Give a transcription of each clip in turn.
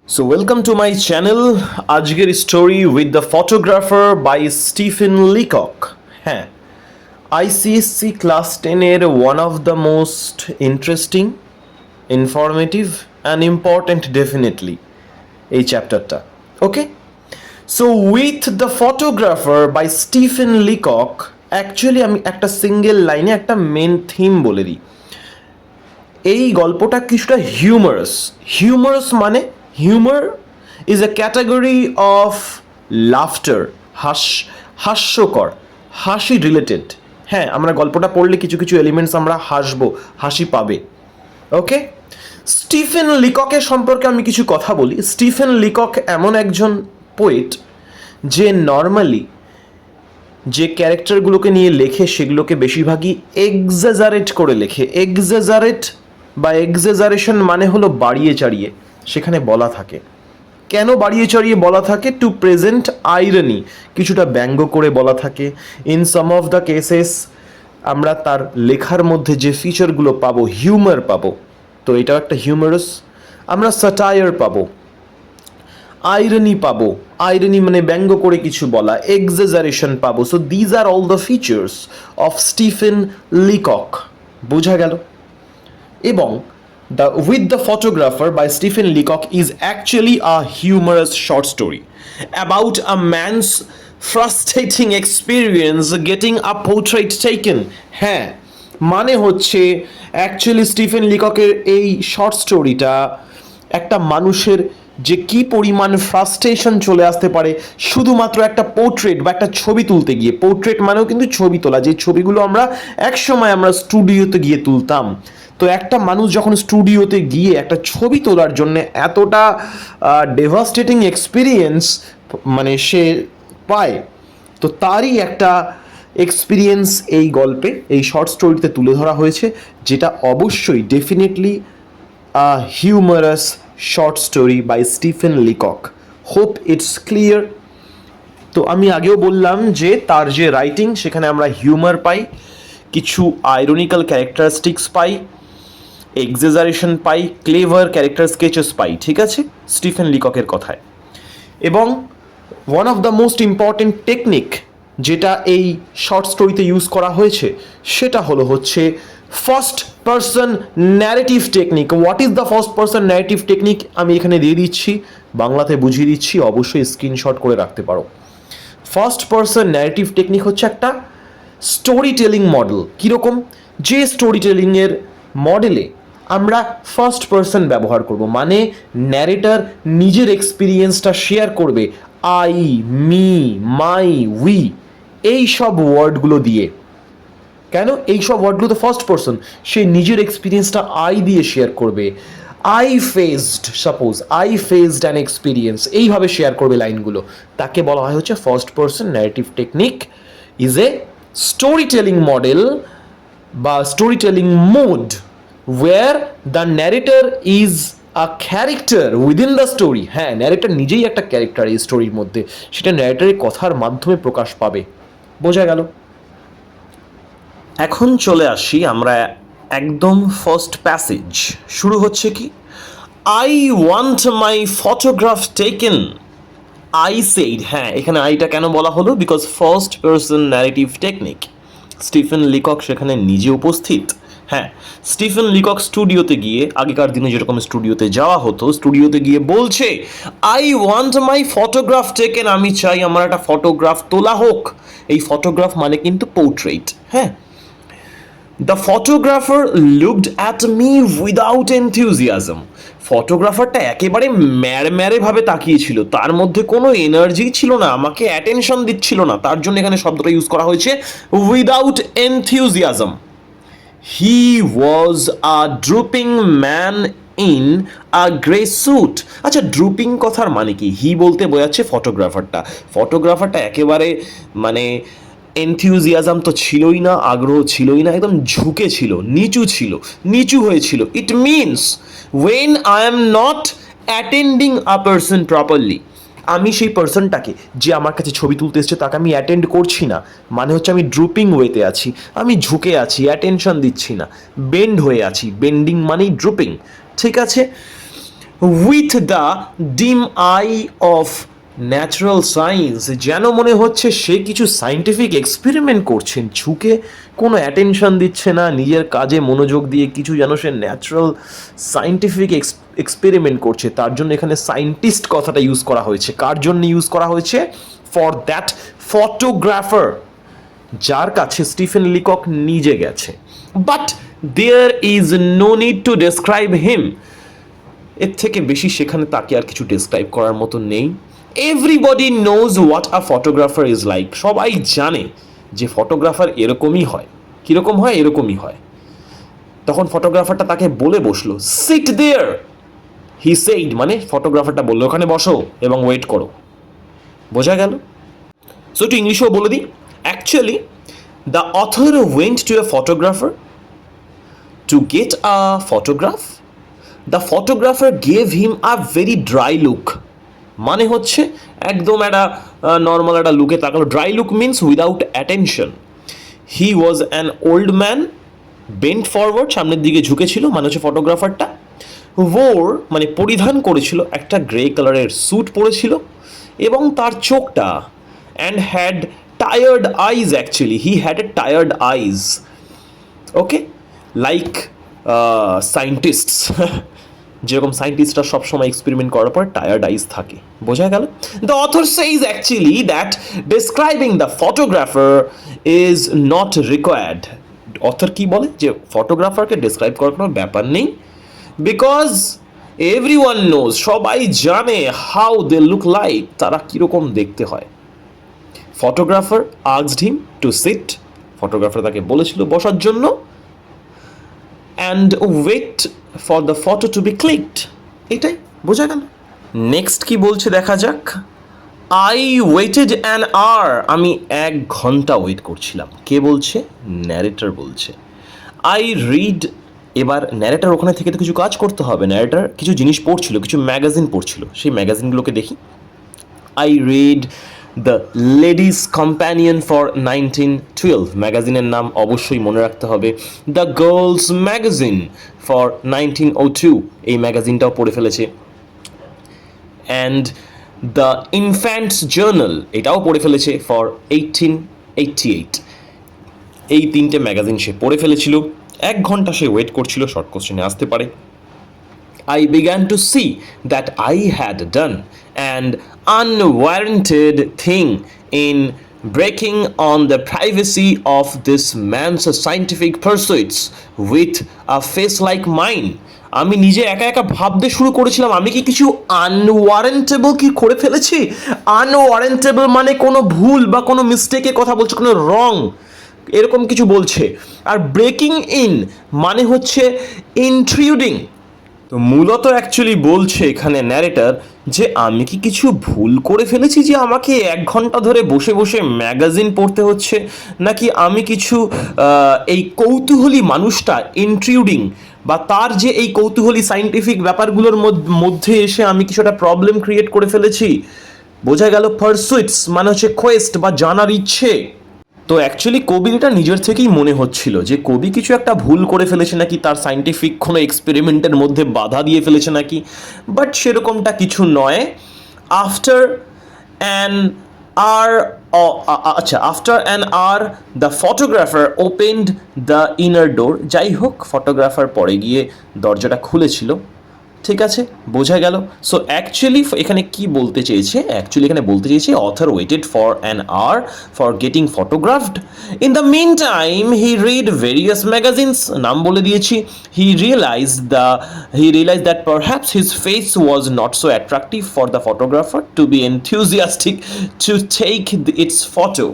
So welcome to my channel. আজকের story with the photographer by Stephen Leacock. হ্যাঁ, ICSE class 10-এর one of the most interesting, informative and important definitely এই চ্যাপ্টারটা। Okay, so with the photographer by Stephen Leacock, actually আমি একটা single লাইনে একটা main theme বলে দিই। এই গল্পটা কিছুটা হিউমারাস মানে humour is A category of laughter, হাস্যকর, হাসি রিলেটেড। হ্যাঁ, আমরা গল্পটা পড়লে কিছু কিছু এলিমেন্টস আমরা হাসবো, হাসি পাবে। ওকে, স্টিফেন লিককের সম্পর্কে আমি কিছু কথা বলি। স্টিফেন লিকক এমন একজন পোয়েট যে নর্মালি যে ক্যারেক্টারগুলোকে নিয়ে লেখে সেগুলোকে বেশিরভাগই এক্সাজারেট করে লেখে। এক্সাজারেট বা এক্সাজারেশন মানে হলো বাড়িয়ে চাড়িয়ে সেখানে বলা থাকে। কেন বাড়িয়ে চাড়িয়ে বলা থাকে? টু প্রেজেন্ট আইরনি, কিছুটা ব্যঙ্গ করে বলা থাকে। In some of the cases আমরা তার লেখার মধ্যে যে ফিচারগুলো পাবো, হিউমার পাবো, তো এটাও একটা হিউমারাস। আমরা স্যাটায়ার পাবো, আইরনি পাবো, আইরনি মানে ব্যঙ্গ করে কিছু বলা, এক্সাজারেশন পাবো। So these are all the features of Stephen Leacock. বোঝা গেল? এবং With the Photographer by Stephen Leacock is actually a humorous short story about a man's frustrating experience getting a portrait taken. হ্যাঁ, মানে হচ্ছে actually Stephen লিককের এই short স্টোরিটা একটা মানুষের যে কি পরিমাণ ফ্রাস্ট্রেশন চলে আসতে পারে শুধুমাত্র একটা পোর্ট্রেট বা একটা ছবি তুলতে গিয়ে। পোর্ট্রেট মানেও কিন্তু ছবি তোলা, যে ছবিগুলো আমরা একসময় আমরা স্টুডিওতে গিয়ে তুলতাম। তো একটা মানুষ যখন স্টুডিওতে গিয়ে একটা ছবি তোলার জন্য এতটা ডেভাস্টেটিং এক্সপিরিয়েন্স মানে সে পায়, তো তারই একটা এক্সপিরিয়েন্স এই গল্পে, এই শর্ট স্টোরিতে তুলে ধরা হয়েছে, যেটা অবশ্যই definitely humorous short story by Stephen Leacock. Hope it's clear. তো আমি আগেও বললাম যে তার যে রাইটিং সেখানে আমরা হিউমার পাই, কিছু আইরনিক্যাল ক্যারেক্টারিস্টিক্স পাই, এক্সাজারেশন পাই, ক্লেভার ক্যারেক্টার স্কেচেস পাই। ঠিক আছে, স্টিফেন লিককের কথায়। এবং one of the most important technique যেটা এই শর্ট স্টোরিতে ইউজ করা হয়েছে সেটা হচ্ছে first person narrative technique. What is the first person narrative technique আমি এখানে দিয়ে দিচ্ছি, বাংলাতে বুঝিয়ে দিচ্ছি, অবশ্যই স্ক্রিনশট করে রাখতে পারো। ফার্স্ট পারসন ন্যারেটিভ টেকনিক হচ্ছে একটা স্টোরি টেলিং মডেল। কীরকম? যে স্টোরি টেলিংয়ের মডেলে আমরা ফার্স্ট পারসন ব্যবহার করব, মানে ন্যারেটর নিজের এক্সপিরিয়েন্সটা শেয়ার করবে আই, মি, মাই, উই এই সব ওয়ার্ডগুলো দিয়ে। কেন এই সব ওয়ার্ডগুলো? তো ফার্স্ট পারসন, সে নিজের এক্সপিরিয়েন্সটা আই দিয়ে শেয়ার করবে। আই ফেজড অ্যান এক্সপিরিয়েন্স, এইভাবে শেয়ার করবে লাইনগুলো। তাকে বলা হয় হচ্ছে first person narrative technique. Is a story telling model বা story telling mode where the narrator is a character within the story. হ্যাঁ, ন্যারেটর নিজেই একটা ক্যারেক্টার এই স্টোরির মধ্যে, সেটা ন্যারেটরের কথার মাধ্যমে প্রকাশ পাবে। বোঝা গেল? এখন চলে আসি আমরা একদম ফার্স্ট প্যাসেজ। শুরু হচ্ছে কি, I want my photograph taken, I said. হ্যাঁ, এখানে আইটা কেন বলা হলো? Because first person narrative technique, Stephen Leacock সেখানে নিজে উপস্থিত। হ্যাঁ, স্টিফেন লিকক স্টুডিওতে গিয়ে, আগেকার দিনে যেরকম স্টুডিওতে যাওয়া হতো, স্টুডিওতে গিয়ে বলছে I want my photograph taken, আমি চাই আমার একটা ফটোগ্রাফ তোলা হোক। এই ফটোগ্রাফ মানে কিন্তু পোর্ট্রেট। হ্যাঁ, the photographer looked at me without enthusiasm. ফটোগ্রাফারটা একেবারে ম্যাড় ভাবে তাকিয়েছিল, তার মধ্যে কোনো এনার্জি ছিল না, আমাকে অ্যাটেনশন দিচ্ছিল না। তার জন্য এখানে শব্দটা ইউজ করা হয়েছে without এনথিউজিয়াজম। He was a drooping man in a grey suit. আচ্ছা, ড্রুপিং কথার মানে কি? হি বলতে বোঝাচ্ছে ফটোগ্রাফারটা একেবারে মানে এনথিউজিয়াজম তো ছিলই না, আগ্রহ ছিলই না, একদম ঝুঁকে ছিল, নিচু হয়েছিল। It means when I am not attending a person properly, আমি সেই পার্সনটাকে যে আমার কাছে ছবি তুলতে এসছে তাকে আমি অ্যাটেন্ড করছি না, মানে হচ্ছে আমি ড্রুপিং ওয়েতে আছি, আমি ঝুঁকে আছি, অ্যাটেনশন দিচ্ছি না, বেন্ড হয়ে আছি। বেন্ডিং মানেই ড্রুপিং। ঠিক আছে, উইথ দ্য ডিম আই অফ ন্যাচারাল সায়েন্স, যেন মনে হচ্ছে সে কিছু সায়েন্টিফিক এক্সপেরিমেন্ট করছেন, ঝুঁকে কোনো অ্যাটেনশন দিচ্ছে না, নিজের কাজে মনোযোগ দিয়ে কিছু যেন সে ন্যাচারাল সায়েন্টিফিক এক্সপেরিমেন্ট করছে। তার জন্য এখানে সায়েন্টিস্ট কথাটা ইউজ করা হয়েছে। কার জন্য ইউজ করা হয়েছে? ফর দ্যাট ফটোগ্রাফার, যার কাছে স্টিফেন লিকক নিজে গেছে। But there is no need to describe him, এর থেকে বেশি সেখানে তাকে আর কিছু ডেসক্রাইব করার মতো নেই। Everybody knows what a photographer is like, সবাই জানে যে ফটোগ্রাফার এরকমই হয়। কীরকম হয়? এরকমই হয়। তখন ফটোগ্রাফারটা তাকে বলে বসলো, সিট দেয়ার, হি সেইড, মানে ফটোগ্রাফারটা বললো ওখানে বসো এবং ওয়েট করো। বোঝা গেল? সো একটু ইংলিশেও বলে দিই। Actually the author went to a photographer two get a photograph. The photographer gave him a very dry look, মানে হচ্ছে একদম একটা নর্মাল একটা লুকে তাকালো। Dry look means without attention. He was an old man, bent forward, সামনের দিকে ঝুঁকেছিল, মানে হচ্ছে ফটোগ্রাফারটা। ওর মানে পরিধান করেছিল একটা গ্রে কালারের স্যুট পরেছিল, এবং তার চোখটা and had tired eyes, actually he had A tired eyes, okay, like scientists, যেরকম সায়েন্টিস্টরা সবসময় এক্সপেরিমেন্ট করার পর টায়ার্ড আইজ থাকে। বোঝা গেল? The author সেইজ actually that describing the photographer is not required. Author কি বলে? যে ফটোগ্রাফারকে ডিসক্রাইব করার কোনো ব্যাপার নেই, বিকজ এভরিওয়ান নোজ, সবাই জানে, হাউ দে লুক লাইক, তারা কীরকম দেখতে হয়। Photographer asked him to sit, photographer তাকে বলেছিল বসার জন্য, and wait for the photo to be clicked. এটাই বোঝা গেল। নেক্সট কি বলছে দেখা যাক। আই ওয়েটেড অ্যান আওয়ার, আমি 1 ঘন্টা ওয়েট করছিলাম। কে বলছে? ন্যারেটর বলছে। আই রিড, এবার ন্যারেটার ওখানে থেকে তো কিছু কাজ করতে হবে, ন্যারেটার কিছু জিনিস পড়ছিল, কিছু ম্যাগাজিন পড়ছিল, সেই ম্যাগাজিনগুলোকে দেখি। I read the ladies companion for 1912, ম্যাগাজিনের নাম অবশ্যই মনে রাখতে হবে। দ্য গার্লস ম্যাগাজিন ফর 1902, এই ম্যাগাজিনটাও পড়ে ফেলেছে। অ্যান্ড দ্য ইনফ্যান্টস জার্নাল, এটাও পড়ে ফেলেছে, ফর 1888। এই 3টে ম্যাগাজিন সে পড়ে ফেলেছিল। 1 ঘন্টা সে ওয়েট করছিল। শর্ট কোশ্চেনে আসতে পারে। I began to see that I had done an unwarranted thing in breaking on the privacy of this man's scientific pursuits with a face like mine. আমি নিজে একা একা ভাবতে শুরু করেছিলাম আমি কি কিছু আনওয়ারেন্টেবল কি করে ফেলেছি। আনওয়ারেন্টেবল মানে কোনো ভুল বা কোনো মিস্টেকের কথা বলছে, কোনো রং, এরকম কিছু বলছে। আর ব্রেকিং ইন মানে হচ্ছে ইন্ট্রুডিং। তো মূলত অ্যাকচুয়ালি বলছে এখানে ন্যারেটার যে আমি কি কিছু ভুল করে ফেলেছি যে আমাকে 1 ঘন্টা ধরে বসে বসে ম্যাগাজিন পড়তে হচ্ছে, নাকি আমি কিছু এই কৌতূহলী মানুষটা ইন্ট্রুডিং বা তার যে এই কৌতূহলী সায়েন্টিফিক ব্যাপারগুলোর মধ্যে এসে আমি কিছু একটা প্রবলেম ক্রিয়েট করে ফেলেছি। বোঝা গেল? পারসুইটস মানে হচ্ছে কোয়েস্ট বা জানার ইচ্ছে। তো অ্যাকচুয়ালি কবির এটা নিজের থেকেই মনে হচ্ছিল যে কবি কিছু একটা ভুল করে ফেলেছে, নাকি তার সায়েন্টিফিক কোনো এক্সপেরিমেন্টের মধ্যে বাধা দিয়ে ফেলেছে নাকি, বাট সেরকমটা কিছু নয়। After an hour after an hour the photographer opened the inner door, যাই হোক ফটোগ্রাফার পরে গিয়ে দরজাটা খুলেছিল। ঠিক আছে, বোঝা গেল। সো অ্যাকচুয়ালি এখানে কি বলতে চেয়েছে? অ্যাকচুয়ালি এখানে বলতে চেয়েছে author waited for an hour for getting photographed. In the mean time he read various magazines, নাম বলে দিয়েছি। He realise that perhaps his face was not so attractive for the photographer to be enthusiastic to take its photo.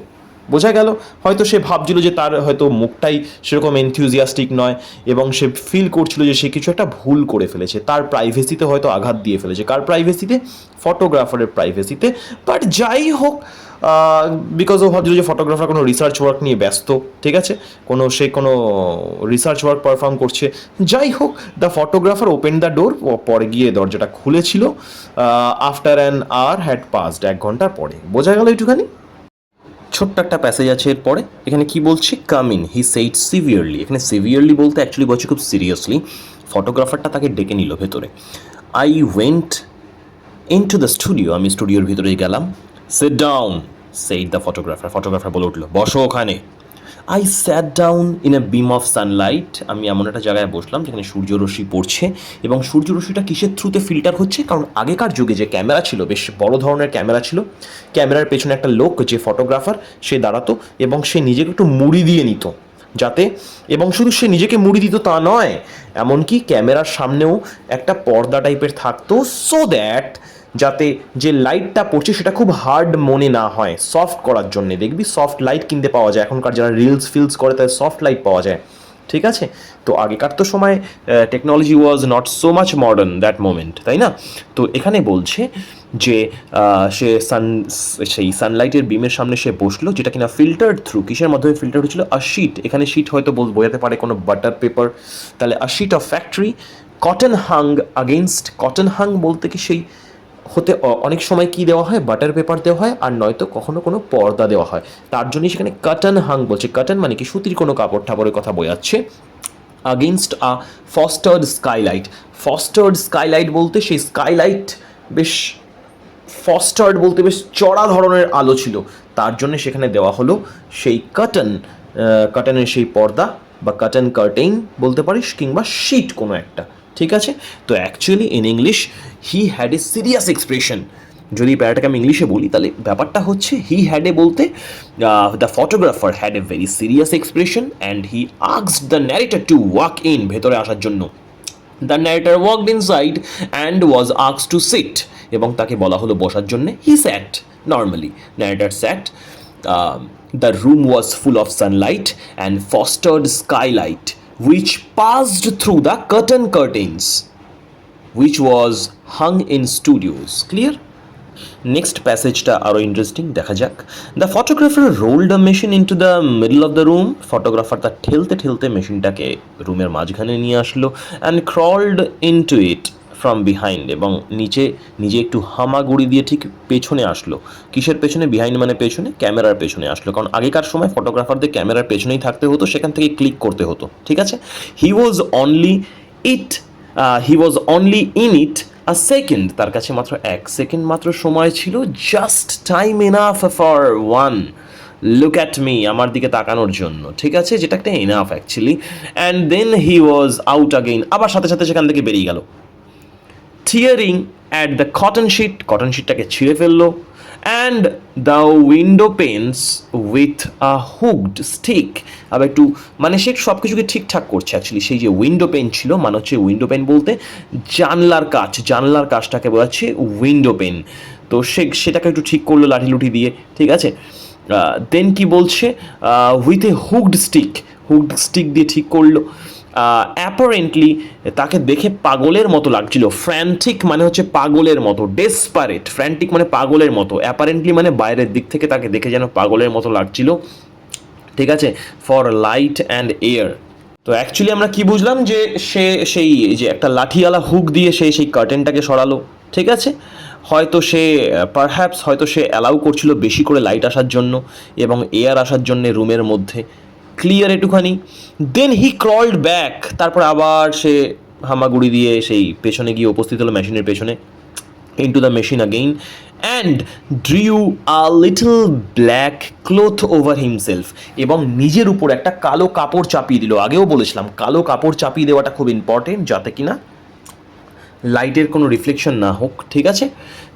বোঝা গেল? হয়তো সে ভাবছিল যে তার হয়তো মুখটাই সেরকম এনথিউজিয়াস্টিক নয়, এবং সে ফিল করছিল যে সে কিছু একটা ভুল করে ফেলেছে, তার প্রাইভেসিতে হয়তো আঘাত দিয়ে ফেলেছে। কার প্রাইভেসিতে? ফটোগ্রাফারের প্রাইভেসিতে। বাট যাই হোক, বিকজ ও ভাবছিল যে ফটোগ্রাফার কোনো রিসার্চ ওয়ার্ক নিয়ে ব্যস্ত, ঠিক আছে, সে কোনো রিসার্চ ওয়ার্ক পারফর্ম করছে। যাই হোক, the photographer open the door, পরে গিয়ে দরজাটা খুলেছিল। After an hour had passed, 1 ঘন্টার পরে। বোঝা গেল একটুখানি? ছোট্ট একটা প্যাসেজ আছে এরপরে। এখানে কি বলছে? Come in, he said severely. এখানে সিভিয়ারলি বলতে অ্যাকচুয়ালি বলছে খুব সিরিয়াসলি। ফটোগ্রাফারটা তাকে ডেকে নিল ভেতরে। I went into the studio, আমি স্টুডিওর ভিতরে গেলাম। Sit down said the photographer, photographer বলে উঠলো বসো ওখানে। I sat down in a beam of sunlight, আমি এমন একটা জায়গায় বসলাম যেখানে সূর্যরশ্মি পড়ছে এবং সূর্যরশ্মিটা কিসের থ্রুতে ফিল্টার হচ্ছে, কারণ আগেকার যুগে যে ক্যামেরা ছিল, বেশ বড় ধরনের ক্যামেরা ছিল, ক্যামেরার পেছনে একটা লোক যে ফটোগ্রাফার সে দাঁড়াতো এবং সে নিজেকে একটু মুড়ি দিয়ে নিত যাতে, এবং শুধু সে নিজেকে মুড়ি দিত তা নয়, এমনকি ক্যামেরার সামনেও একটা পর্দা টাইপের থাকতো, সো দ্যাট যাতে যে লাইটটা পড়ছে সেটা খুব হার্ড মনে না হয়, সফট করার জন্যে। দেখবি সফট লাইট কিনতে পাওয়া যায় এখনকার, যারা রিলস ফিলস করে তাদের সফট লাইট পাওয়া যায়, ঠিক আছে। তো আগেকার তো সময় technology was not so much modern that moment, তাই না? তো এখানে বলছে যে সে সেই সানলাইটের বিমের সামনে সে বসলো, যেটা কিনা ফিল্টার্ড থ্রু, কিসের মাধ্যমে ফিল্টার হচ্ছিল? আ শিট, এখানে শিট হয়তো বোঝাতে পারে কোনো বাটার পেপার, তাহলে a sheet of factory cotton hung against, cotton hung বলতে কি সেই হতে অনেক সময় কি দেওয়া হয়, বাটার পেপার দেওয়া হয়, আর নয়তো কখনো কোনো পর্দা দেওয়া হয়, তার জন্যই সেখানে কটন হাং বলছে। কটন মানে কি সুতির কোনো কাপড় টাপড়ের কথা বোঝাচ্ছে। আগেনস্ট আ ফস্টার্ড স্কাইলাইট, ফস্টার্ড স্কাইলাইট বলতে সেই স্কাইলাইট বেশ ফস্টার্ড বলতে বেশ চড়া ধরনের আলো ছিল, তার জন্য সেখানে দেওয়া হলো সেই কার্টেনের সেই পর্দা বা কার্টেন কার্টেইন বলতে পারিস, কিংবা শিট কোনো একটা, ঠিক আছে। তো actually in English he had A serious expression, যদি প্যারাটাকে আমি ইংলিশে বলি তাহলে ব্যাপারটা হচ্ছে হি হ্যাড এ বলতে the photographer had a very serious expression and he asked the narrator to walk in, ভেতরে আসার জন্য। The narrator walked inside and was asked to sit, এবং তাকে বলা হলো বসার জন্যে। He sat normally, narrator sat. The room was full of sunlight and fostered skylight which passed through the curtains which was hung in studios. Clear? Next প্যাসেজটা আরও interesting, দেখা যাক। The photographer rolled a machine in to the middle of the room, photographer তার ঠেলতে ঠেলতে মেশিনটাকে রুমের মাঝখানে নিয়ে আসলো। And crawled in to it from behind, এবং নিজে একটু হামাগুড়ি দিয়ে ঠিক পেছনে আসলো। কিসের পেছনে? বিহাইন্ড মানে পেছনে, ক্যামেরার পেছনে আসলো, কারণ আগেকার সময় ফটোগ্রাফারদের ক্যামেরার পেছনেই থাকতে হতো, সেখান থেকে ক্লিক করতে হতো, ঠিক আছে। He was only in it a second, তার কাছে মাত্র 1 সেকেন্ড মাত্র সময় ছিল। Just time enough for one look at me, আমার দিকে তাকানোর জন্য, ঠিক আছে, যেটা একটা enough actually. And then he was out again, আবার সাথে সাথে সেখান থেকে বেরিয়ে গেল। Tearing at the cotton sheet, cotton শিটটাকে ছিঁড়ে ফেললো। And the window panes with a hooked stick, আবার একটু মানে সে সব কিছুকে ঠিকঠাক করছে অ্যাকচুয়ালি। সেই যে উইন্ডো পেন ছিল, মানে হচ্ছে উইন্ডো পেন বলতে জানলার কাচ, জানলার কাচটাকে বোঝাচ্ছে উইন্ডো পেন, তো সেটাকে একটু ঠিক করলো লাঠি লুঠি দিয়ে, ঠিক আছে। দেন কি বলছে? উইথ এ হুকড স্টিক দিয়ে ঠিক করলো। অ্যাপারেন্টলি তাকে দেখে পাগলের মতো লাগছিল। ফ্র্যান্টিক মানে হচ্ছে পাগলের মতো, ডেসপারেট, ফ্র্যান্টিক মানে পাগলের মতো, অ্যাপারেন্টলি মানে বাইরের দিক থেকে তাকে দেখে যেন পাগলের মতো লাগছিল, ঠিক আছে। ফর লাইট অ্যান্ড এয়ার, তো অ্যাকচুয়ালি আমরা কি বুঝলাম যে সে সেই যে একটা লাঠিওয়ালা হুক দিয়ে সেই কার্টেনটাকে সরালো, ঠিক আছে। হয়তো সে অ্যালাউ করছিল বেশি করে লাইট আসার জন্য এবং এয়ার আসার জন্য রুমের মধ্যে। ক্লিয়ার এটুখানি? দেন হি ক্রলড ব্যাক, তারপর আবার সে হামাগুড়ি দিয়ে সেই পেছনে গিয়ে উপস্থিত হলো মেশিনের পেছনে, into the machine again, and drew a little black cloth over himself, এবং নিজের উপর একটা কালো কাপড় চাপিয়ে দিল। আগেও বলেছিলাম কালো কাপড় চাপিয়ে দেওয়াটা খুব ইম্পর্টেন্ট, যাতে কিনা লাইটের কোনো রিফ্লেকশন না হোক, ঠিক আছে।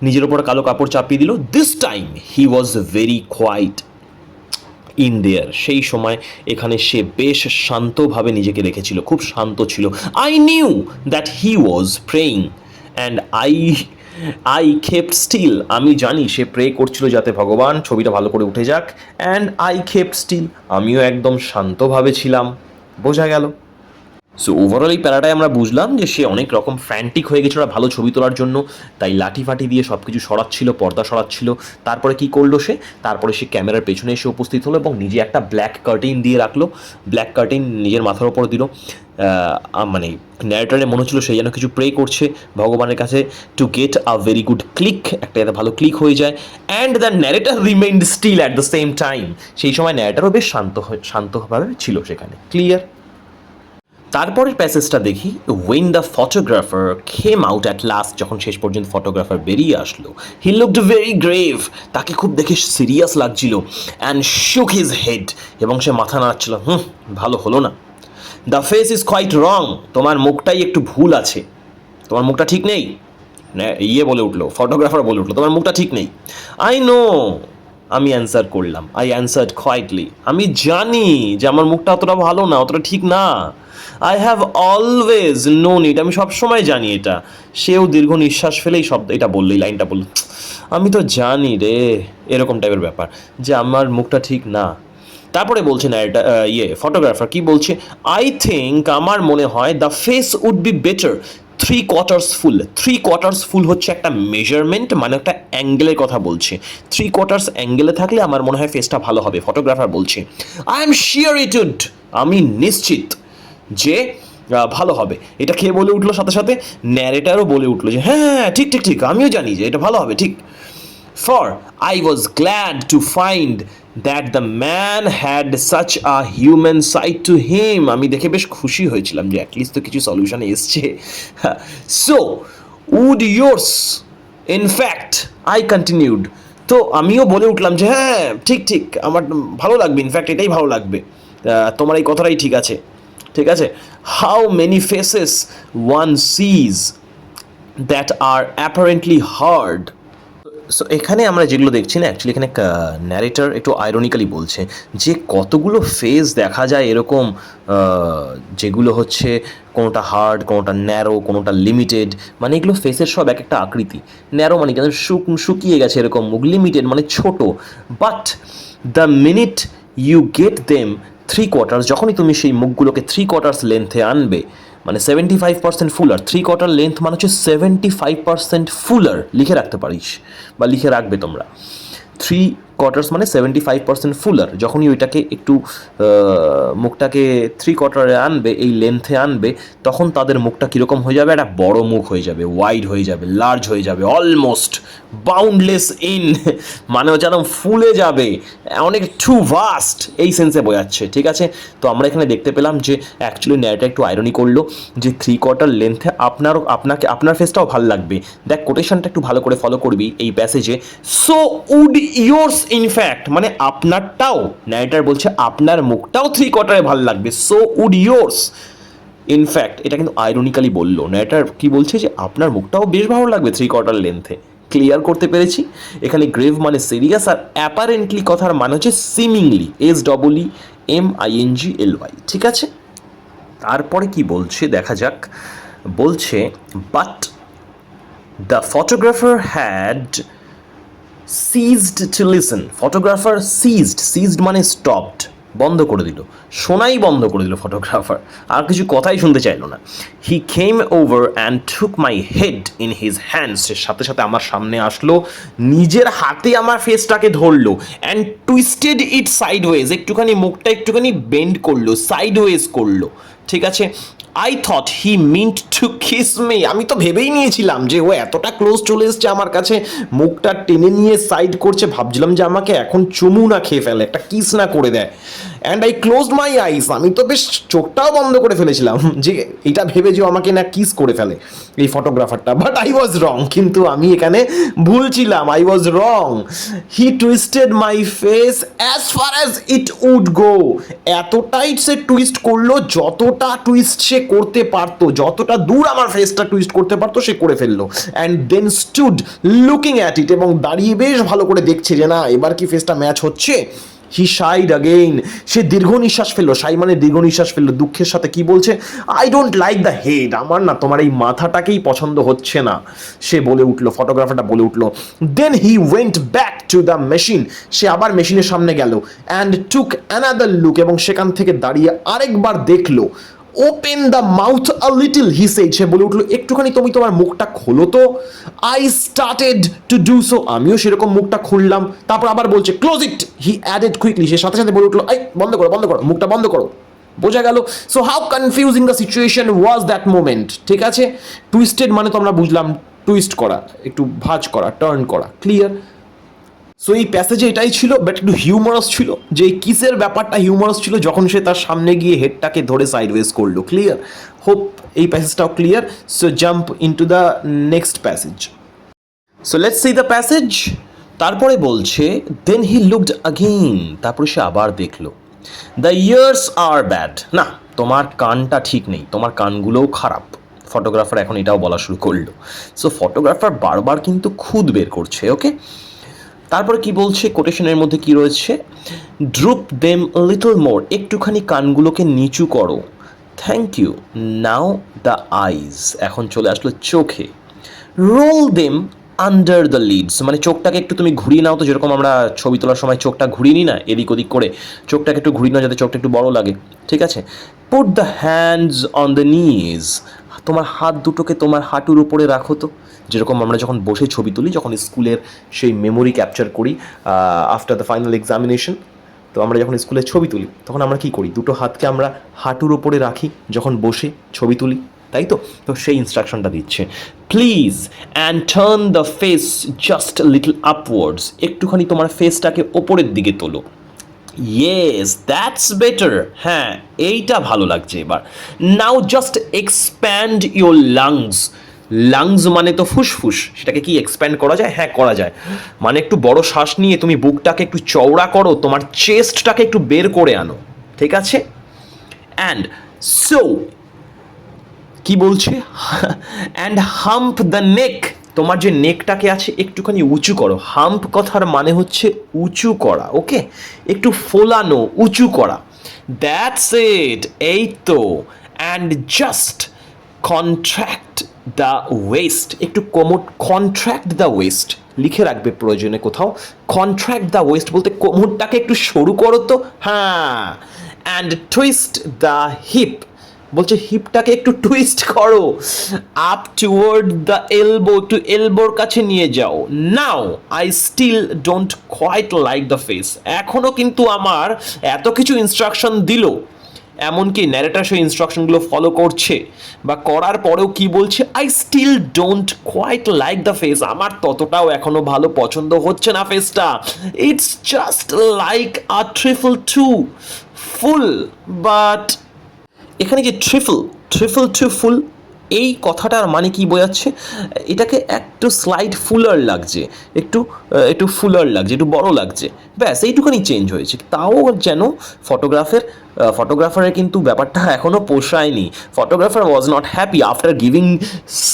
নিজের উপর কালো কাপড় চাপিয়ে দিল। This time he was very quiet in there, সেই সময় এখানে সে বেশ শান্তভাবে নিজেকে রেখেছিল, খুব শান্ত ছিল। I knew that he was praying and I kept still, আমি জানি সে প্রে করছিল যাতে ভগবান ছবিটা ভালো করে উঠে যাক। অ্যান্ড আই কেপ্ট স্টিল, আমিও একদম শান্তভাবে ছিলাম, বোঝা গেল। সো ওভারঅল এই প্যারাটায় আমরা বুঝলাম যে সে অনেক রকম ফ্র্যান্টিক হয়ে গেছিল ভালো ছবি তোলার জন্য, তাই লাঠি ফাটি দিয়ে সব কিছু সরাচ্ছিল, পর্দা সরাচ্ছিল। তারপরে কি করলো সে? তারপরে সে ক্যামেরার পেছনে এসে উপস্থিত হলো এবং নিজে একটা ব্ল্যাক কার্টেন দিয়ে রাখলো, ব্ল্যাক কার্টেন নিজের মাথার ওপর দিল। মানে ন্যারেটারে মনে হচ্ছিল সেই যেন কিছু প্রে করছে ভগবানের কাছে, to get a very good click, একটা যাতে ভালো ক্লিক হয়ে যায়। And the narrator remained still at the same time, সেই সময় ন্যারেটারও বেশ শান্তভাবে ছিল সেখানে। ক্লিয়ার? তারপরের প্যাসেজটা দেখি, when the photographer came out at last, যখন শেষ পর্যন্ত ফটোগ্রাফার বেরিয়ে আসলো, হি লুকড ভেরি গ্রেভ, তাকে খুব দেখে সিরিয়াস লাগছিল, অ্যান্ড শুক হিজ হেড, এবং সে মাথা নাড়াচ্ছিল, ভালো হলো না। দ্য ফেস ইজ কোয়াইট রং, তোমার মুখটাই একটু ভুল আছে, তোমার মুখটা ঠিক নেই। বলে উঠলো, ফটোগ্রাফার বলে উঠলো, তোমার মুখটা ঠিক নেই। আই নো, আমি অ্যান্সার করলাম, আই অ্যান্সার্ড কোয়াইটলি, আমি জানি যে আমার মুখটা অতটা ভালো না, অতটা ঠিক না। আই হ্যাভ অলওয়েজ নোন ইট, আমি সবসময় জানি এটা। সেও দীর্ঘ নিঃশ্বাস ফেলেই এটা বললো, এই লাইনটা বললো, আমি তো জানি রে, এরকম টাইপের ব্যাপার, যে আমার মুখটা ঠিক না। তারপরে বলছে না এটা ফটোগ্রাফার কি বলছে, আই থিঙ্ক, আমার মনে হয়, the face would be better 3/4 full. 3/4 full হচ্ছে একটা মেজারমেন্ট, মানে একটা অ্যাঙ্গেলের কথা বলছে। 3/4 অ্যাঙ্গেলে থাকলে আমার মনে হয় ফেসটা ভালো হবে। ফটোগ্রাফার বলছে, I am sure it would, আমি নিশ্চিত যে ভালো হবে। এটা কে বলে উঠলো সাথে সাথে? ন্যারেটারও বলে উঠলো যে হ্যাঁ ঠিক ঠিক ঠিক, আমিও জানি যে এটা ভালো হবে, ঠিক। For I was glad to find that the man had such a human side to him. আমি দেখে বেশ খুশি হয়েছিলাম যে অ্যাটলিস্ট তো কিছু সলিউশন এসছে। So would yours, in fact, I continued. তো আমিও বলে উঠলাম যে হ্যাঁ ঠিক ঠিক, আমার ভালো লাগবে, ইনফ্যাক্ট এটাই ভালো লাগবে, তোমার এই কথাটাই ঠিক আছে, ঠিক আছে। How many faces one sees that are apparently hard. So এখানে আমরা যেগুলো দেখছি না, অ্যাকচুয়ালি এখানে ন্যারেটর একটু আইরনিক্যালি বলছে যে কতগুলো ফেস দেখা যায় এরকম, যেগুলো হচ্ছে কোনোটা হার্ড, কোনোটা ন্যারো, কোনোটা লিমিটেড, মানে এগুলো ফেসের সব এক একটা আকৃতি। ন্যারো মানে কেন শুকিয়ে গেছে এরকম মুখ, লিমিটেড মানে ছোট। But the minute you get them 3/4, যখনই তুমি সেই মুখগুলোকে 3/4 লেন্থে আনবে, মানে 75% ফুলার, 3/4 লেন্থ মানে হচ্ছে 75% ফুলার, লিখে রাখতে পারিস বা লিখে রাখবে তোমরা। 3/4 মানে 75% ফুলার, যখনই ওইটাকে একটু মুখটাকে 3/4 আনবে, এই লেন্থে আনবে, তখন তাদের মুখটা কীরকম হয়ে যাবে? একটা বড় মুখ হয়ে যাবে, ওয়াইড হয়ে যাবে, লার্জ হয়ে যাবে, অলমোস্ট বাউন্ডলেস ইন, মানে হচ্ছে একদম ফুলে যাবে, অনেক টু ভাস্ট, এই সেন্সে বোঝাচ্ছে, ঠিক আছে। তো আমরা এখানে দেখতে পেলাম যে অ্যাকচুয়ালি ন্যারেটর একটু আইরনি করলো যে 3/4 লেন্থে আপনার ফেসটাও ভালো লাগবে। দেখ কোটেশনটা একটু ভালো করে ফলো করবি এই প্যাসেজে। সো উড ইয়োর্স, ইনফ্যাক্ট মানে আপনারটাও, ন্যারেটর বলছে আপনার মুখটাও 3/4 ভালো লাগবে। সো উড ইয়োর্স, ইনফ্যাক্ট এটা কিন্তু আইরনিক্যালি বললো। ন্যারেটর কি বলছে যে আপনার মুখটাও বেশ ভালো লাগবে 3/4 লেন্থে। ক্লিয়ার করতে পেরেছি? এখানে গ্রেভ মানে সিরিয়াস, আর অ্যাপারেন্টলি কথার মানে হচ্ছে সিমিংলি, SEEMINGLY, ঠিক আছে। তারপরে কি বলছে দেখা যাক, বলছে but the photographer had ceased to listen. Photographer ceased মানে স্টপড, বন্ধ করে দিল, শোনাই বন্ধ করে দিল ফটোগ্রাফার, আর কিছু কথাই শুনতে চাইলো না। He came over and took my head in his hands, সাথে সাথে আমার সামনে আসলো, নিজের হাতে আমার ফেসটাকে ধরলো, অ্যান্ড টুইস্টেড ইট সাইডওয়েজ, একটুখানি মুখটা একটুখানি বেন্ড করলো, সাইডওয়েজ করলো, ঠিক আছে। I thought he meant to kiss me, আমি তো ভেবেই নিয়েছিলাম যে ও এতটা ক্লোজ চলে এসছে আমার কাছে, মুখটা টেনে নিয়ে সাইড করছে, ভাবছিলাম যে আমাকে এখন চুমু না খেয়ে ফেলে, একটা কিস না করে দেয়। অ্যান্ড আই ক্লোজড মাই আইস, আমি তো বেশ চোখটাও বন্ধ করে ফেলেছিলাম যে এটা ভেবে যে আমাকে না কিস করে ফেলে এই ফটোগ্রাফারটা। বাট আই ওয়াজ রং, কিন্তু আমি এখানে ভুল ছিলাম, I was wrong. He twisted my face as far as it would go, এতটাই সে টুইস্ট করলো যতটা টুইস্ট সে করতে পারতো, যতটা দূর আমার ফেসটা টুইস্ট করতে পারতো সে করে ফেললো। And then stood looking at it, এবং দাঁড়িয়ে বেশ ভালো করে দেখছে যে না এবার কি ফেসটা ম্যাচ হচ্ছে। হি শাইড অ্যাগেইন, সে দীর্ঘ নিঃশ্বাস ফেললো, শাই মানে দীর্ঘ নিঃশ্বাস ফেললো, দুঃখের সাথে কি বলছে, I don't like the head, আমার না তোমার এই মাথাটাকেই পছন্দ হচ্ছে না, সে বলে উঠলো, ফটোগ্রাফারটা বলে উঠলো। Then he went back to the machine, সে আবার মেশিনের সামনে গেল, অ্যান্ড টুক অ্যানাদার লুক, এবং সেখান থেকে দাঁড়িয়ে আরেকবার দেখলো। Open the mouth a little, he said, সে বলে উঠলো একটুখানি তুমি তোমার মুখটা খোলো তো। I started to do so, আমিও সেরকম মুখটা খুললাম। তারপর আবার বলছে close it, he added quickly, সে সাথে সাথে বলে উঠলো এই বন্ধ করো বন্ধ করো, মুখটা বন্ধ করো। বোঝা গেল? So how confusing the situation was that moment, ঠিক আছে। টুইস্টেড মানে তো আমরা বুঝলাম টুইস্ট করা, একটু ভাঁজ করা, টার্ন করা, ক্লিয়ার। সো এই প্যাসেজে এটাই ছিল, বাট একটু হিউমারাস ছিল, যে এই কিসের ব্যাপারটা হিউমারাস ছিল যখন সে তার সামনে গিয়ে হেডটাকে ধরে সাইডওয়েজ করলো। ক্লিয়ার? হোপ এই প্যাসেজটাও clear. So jump into the next passage. So let's see the passage. তারপরে বলছে দেন হি লুকড আগেইন, তারপরে সে আবার দেখলো। দ্য ইয়ার্স আর ব্যাড, না তোমার কানটা ঠিক নেই, তোমার কানগুলোও খারাপ। ফটোগ্রাফার এখন এটাও বলা শুরু করলো। সো ফটোগ্রাফার বারবার কিন্তু খুদ বের করছে। ওকে, তারপরে কি বলছে, কোটেশনের মধ্যে কি রয়েছে, ড্রুপ দেম লিটল মোর, একটুখানি কানগুলোকে নিচু করো। Thank you, now the eyes, এখন চলে আসলো চোখে। Roll them under the lids, মানে চোখটাকে একটু তুমি ঘুরিয়ে নাও, তো যেরকম আমরা ছবি তোলার সময় চোখটা ঘুরিয়ে নিই না, এদিক ওদিক করে চোখটাকে একটু ঘুরিয়ে নাও যাতে চোখটা একটু বড় লাগে। ঠিক আছে, put the hands on the নিজ, তোমার হাত দুটোকে তোমার হাঁটুর উপরে রাখো। তো যেরকম আমরা যখন বসে ছবি তুলি, যখন স্কুলের সেই মেমোরি ক্যাপচার করি আফটার দ্য ফাইনাল এক্সামিনেশন, তো আমরা যখন স্কুলে ছবি তুলি তখন আমরা কি করি, দুটো হাতকে আমরা হাঁটুর ওপরে রাখি যখন বসে ছবি তুলি, তাই তো? তো সেই ইনস্ট্রাকশনটা দিচ্ছে, please and turn the face just little upwards, একটুখানি তোমার ফেসটাকে ওপরের দিকে তোলো। ইয়েস, দ্যাটস বেটার, হ্যাঁ এইটা ভালো লাগছে এবার। Now just expand your lungs, lungs মানে তো ফুসফুস, সেটাকে কি এক্সপ্যান্ড করা যায়? হ্যাঁ করা যায়, মানে একটু বড় শ্বাস নিয়ে তুমি বুকটাকে একটু চওড়া করো, তোমার চেস্টটাকে একটু বের করে আনো। ঠিক আছে, অ্যান্ড সো কি বলছে, অ্যান্ড হাম্প দ্য নেক, তোমার যে নেকটাকে আছে একটুখানি উঁচু করো। হাম্প কথার মানে হচ্ছে উঁচু করা। ওকে, একটু ফোলানো, উঁচু করা। দ্যাটস ইট, এই তো। And just contract the West, একটু কোমর, কন্ট্র্যাক্ট দ্য ওয়েস্ট লিখে রাখবে প্রয়োজনে কোথাও। কন্ট্র্যাক্ট দ্য ওয়েস্ট বলতে কোমরটাকে একটু সরু করো তো, হ্যাঁ। অ্যান্ড টুইস্ট দ্য হিপ, বলছে হিপটাকে একটু টুইস্ট করো, আপ টুয়ার্ড দ্য এলবো, একটু এলবোর কাছে নিয়ে যাও। Now I still don't quite like the face, এখনও কিন্তু আমার এত কিছু ইনস্ট্রাকশন দিল, এমনকি ন্যারেটার সেই ইনস্ট্রাকশনগুলো ফলো করছে বা করার পরেও কি বলছে, I still don't quite like the face, আমার ততটাও এখনো ভালো পছন্দ হচ্ছে না ফেসটা। It's just like a trifle to fool, but এখানে যে ট্রিফল টু ফুল, এই কথাটার মানে কি বোঝাচ্ছে, এটাকে একটু স্লাইড ফুলার লাগছে, একটু একটু ফুলার লাগছে, একটু বড় লাগছে, ব্যাস এইটুখানি চেঞ্জ হয়েছে। তাও যেন ফটোগ্রাফারের কিন্তু ব্যাপারটা এখনও পোষায়নি। Photographer was not happy after giving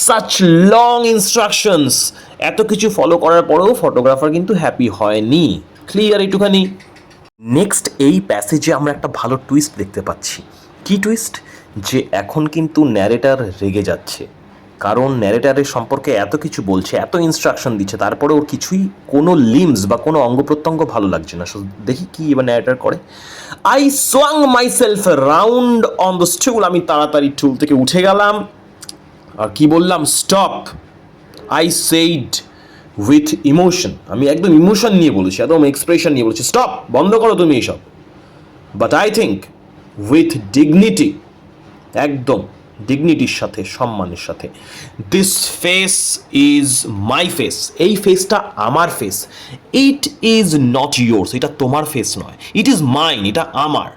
such long instructions, এত কিছু ফলো করার পরেও ফটোগ্রাফার কিন্তু হ্যাপি হয়নি। ক্লিয়ার এইটুখানি? নেক্সট এই প্যাসেজে আমরা একটা ভালো টুইস্ট দেখতে পাচ্ছি। কি টুইস্ট, যে এখন কিন্তু ন্যারেটার রেগে যাচ্ছে, কারণ ন্যারেটারের সম্পর্কে এত কিছু বলছে, এত ইনস্ট্রাকশন দিচ্ছে, তারপরে ওর কিছুই, কোনো লিমস বা কোনো অঙ্গ প্রত্যঙ্গ ভালো লাগছে না। দেখি কি এবার ন্যারেটার করে। I swung myself round on the stool, আমি তাড়াতাড়ি টুল থেকে উঠে গেলাম, আর কি বললাম, stop, I said with emotion, আমি একদম ইমোশন নিয়ে বলেছি, একদম এক্সপ্রেশন নিয়ে বলেছি, স্টপ, বন্ধ করো তুমি এইসব। But I think with dignity, একদম ডিগনিটির সাথে, সম্মানের সাথে, this face is my face, এই ফেসটা আমার face, it is not yours, এটা তোমার ফেস নয়, ইট ইজ মাইন, এটা আমার,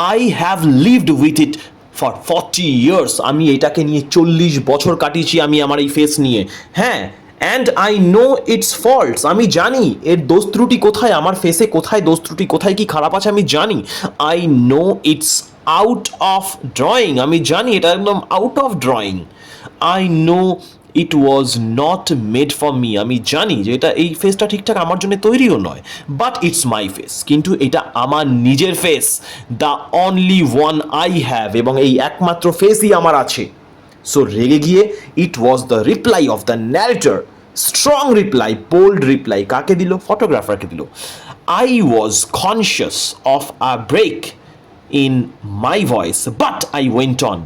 I have lived with it for 40 years, আমি এটাকে নিয়ে 40 বছর কাটিয়েছি আমি আমার এই ফেস নিয়ে, হ্যাঁ। And I know it's faults, আমি জানি এর দোষ ত্রুটি কোথায়, আমার ফেসে কোথায় দোষ ত্রুটি, কোথায় কি খারাপ আছে আমি জানি। I know it's out of drawing, আমি জানি এটা একদম out of drawing. I know it was not made for me, আমি জানি যে এটা, এই ফেসটা ঠিকঠাক আমার জন্য তৈরিও নয়, বাট ইটস মাই ফেস, কিন্তু এটা আমার নিজের face, the only one I have, এবং এই একমাত্র ফেসই আমার আছে। সো রেগে গিয়ে, it was the reply of the narrator, strong reply, bold reply, কাকে দিল, ফটোগ্রাফারকে দিল। I was conscious of a break in my voice but I went on,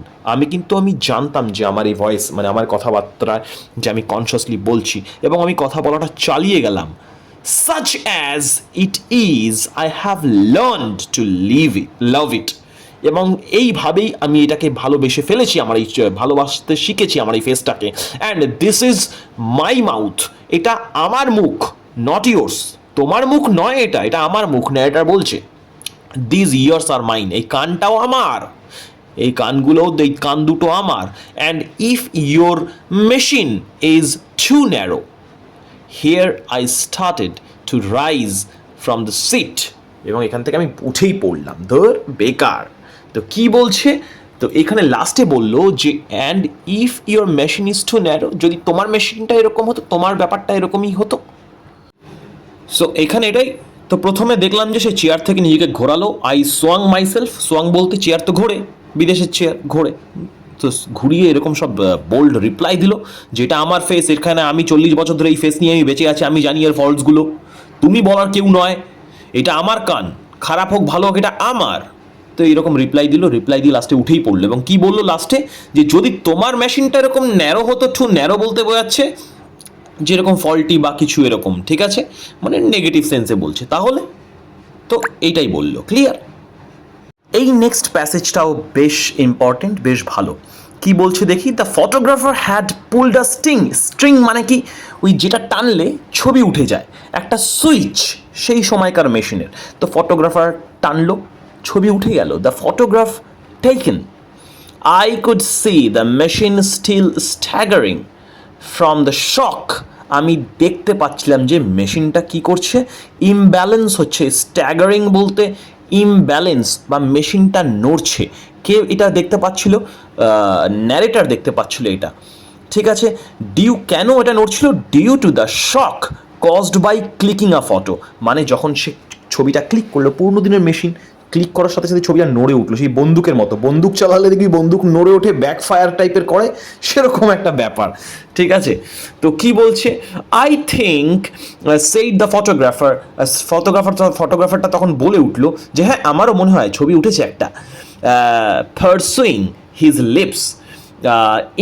আমি জানতাম যে আমার এই ভয়েস, মানে আমার কথাবার্তা যে আমি কনসিয়াসলি বলছি, এবং আমি কথা বলাটা চালিয়ে গেলাম। such as it is I have learned to love it, এবং এইভাবেই আমি এটাকে ভালোবেসে ফেলেছি, আমার এই ভালোবাসতে শিখেছি আমার এই ফেসটাকে। And this is my mouth, এটা আমার মুখ, নট ইয়োর্স, তোমার মুখ নয় এটা, এটা আমার মুখ, ন্যারেটর বলছে। দিস ইয়ার্স আর মাইন, এই কানটাও আমার, এই কানগুলোও, এই কান দুটো আমার। And if your machine is too narrow, here I started to rise from the seat. এবং এখান থেকে আমি উঠেই পড়লাম, ধর বেকার। তো কি বলছে, তো এখানে লাস্টে বললো যে and if your machine is too narrow, যদি তোমার মেশিনটা এরকম হতো, তোমার ব্যাপারটা এরকমই হতো। সো এখানে এটাই। তো প্রথমে দেখলাম যে সে চেয়ার থেকে নিজেকে ঘোরালো, আই সোয়াং মাইসেলফ, সোয়াং বলতে চেয়ার তো ঘোরে, বিদেশের চেয়ার ঘোরে, তো ঘুরিয়ে এরকম সব বোল্ড রিপ্লাই দিল, যেটা আমার ফেস, এখানে আমি 40 বছর ধরে এই ফেস নিয়ে আমি বেঁচে আছি, আমি জানি এর ফল্টসগুলো, তুমি বলার কেউ নয়, এটা আমার কান, খারাপ হোক ভালো হোক এটা আমার। তো এইরকম রিপ্লাই দিল, রিপ্লাই দিয়ে লাস্টে উঠেই পড়লো। এবং কি বললো লাস্টে, যে যদি তোমার মেশিনটা এরকম ন্যারো হতো, টু ন্যারো বলতে বোঝাচ্ছে যেরকম ফল্টি বা কিছু এরকম, ঠিক আছে, মানে নেগেটিভ সেন্সে বলছে, তাহলে তো এইটাই বললো, ক্লিয়ার। এই নেক্সট প্যাসেজটাও বেশ ইম্পর্টেন্ট, বেশ ভালো। কি বলছে দেখি, the photographer had pulled a string, string মানে কি, ওই যেটা টানলে ছবি উঠে যায়, একটা সুইচ সেই সময়কার মেশিনের। তো ফটোগ্রাফার টানলো, ছবি উঠে গেল, the photograph taken, I could see the machine still staggering from the shock. আমি দেখতে পাচ্ছিলাম যে মেশিনটা কি করছে, ইমব্যালেন্স হচ্ছে। স্ট্যাগারিং বলতে ইমব্যালেন্স বা মেশিনটা নড়ছে। কে এটা দেখতে পাচ্ছিল? ন্যারেটার দেখতে পাচ্ছিল এটা, ঠিক আছে। ডিউ, কেন এটা নড়ছিল? Due to the shock caused by clicking a photo, মানে যখন সে ছবিটা ক্লিক করলো, পুরনো দিনের মেশিন, ক্লিক করার সাথে সাথে ছবিটা নড়ে উঠলো, সেই বন্দুকের মতো, বন্দুক চালালে দেখবি বন্দুক নড়ে ওঠে, ব্যাকফায়ার টাইপের করে, সেরকম একটা ব্যাপার, ঠিক আছে। তো কি বলছে, I think said the photographer, ফটোগ্রাফারটা তখন বলে উঠলো যে হ্যাঁ আমারও মনে হয় ছবি উঠেছে একটা, pursuing his lips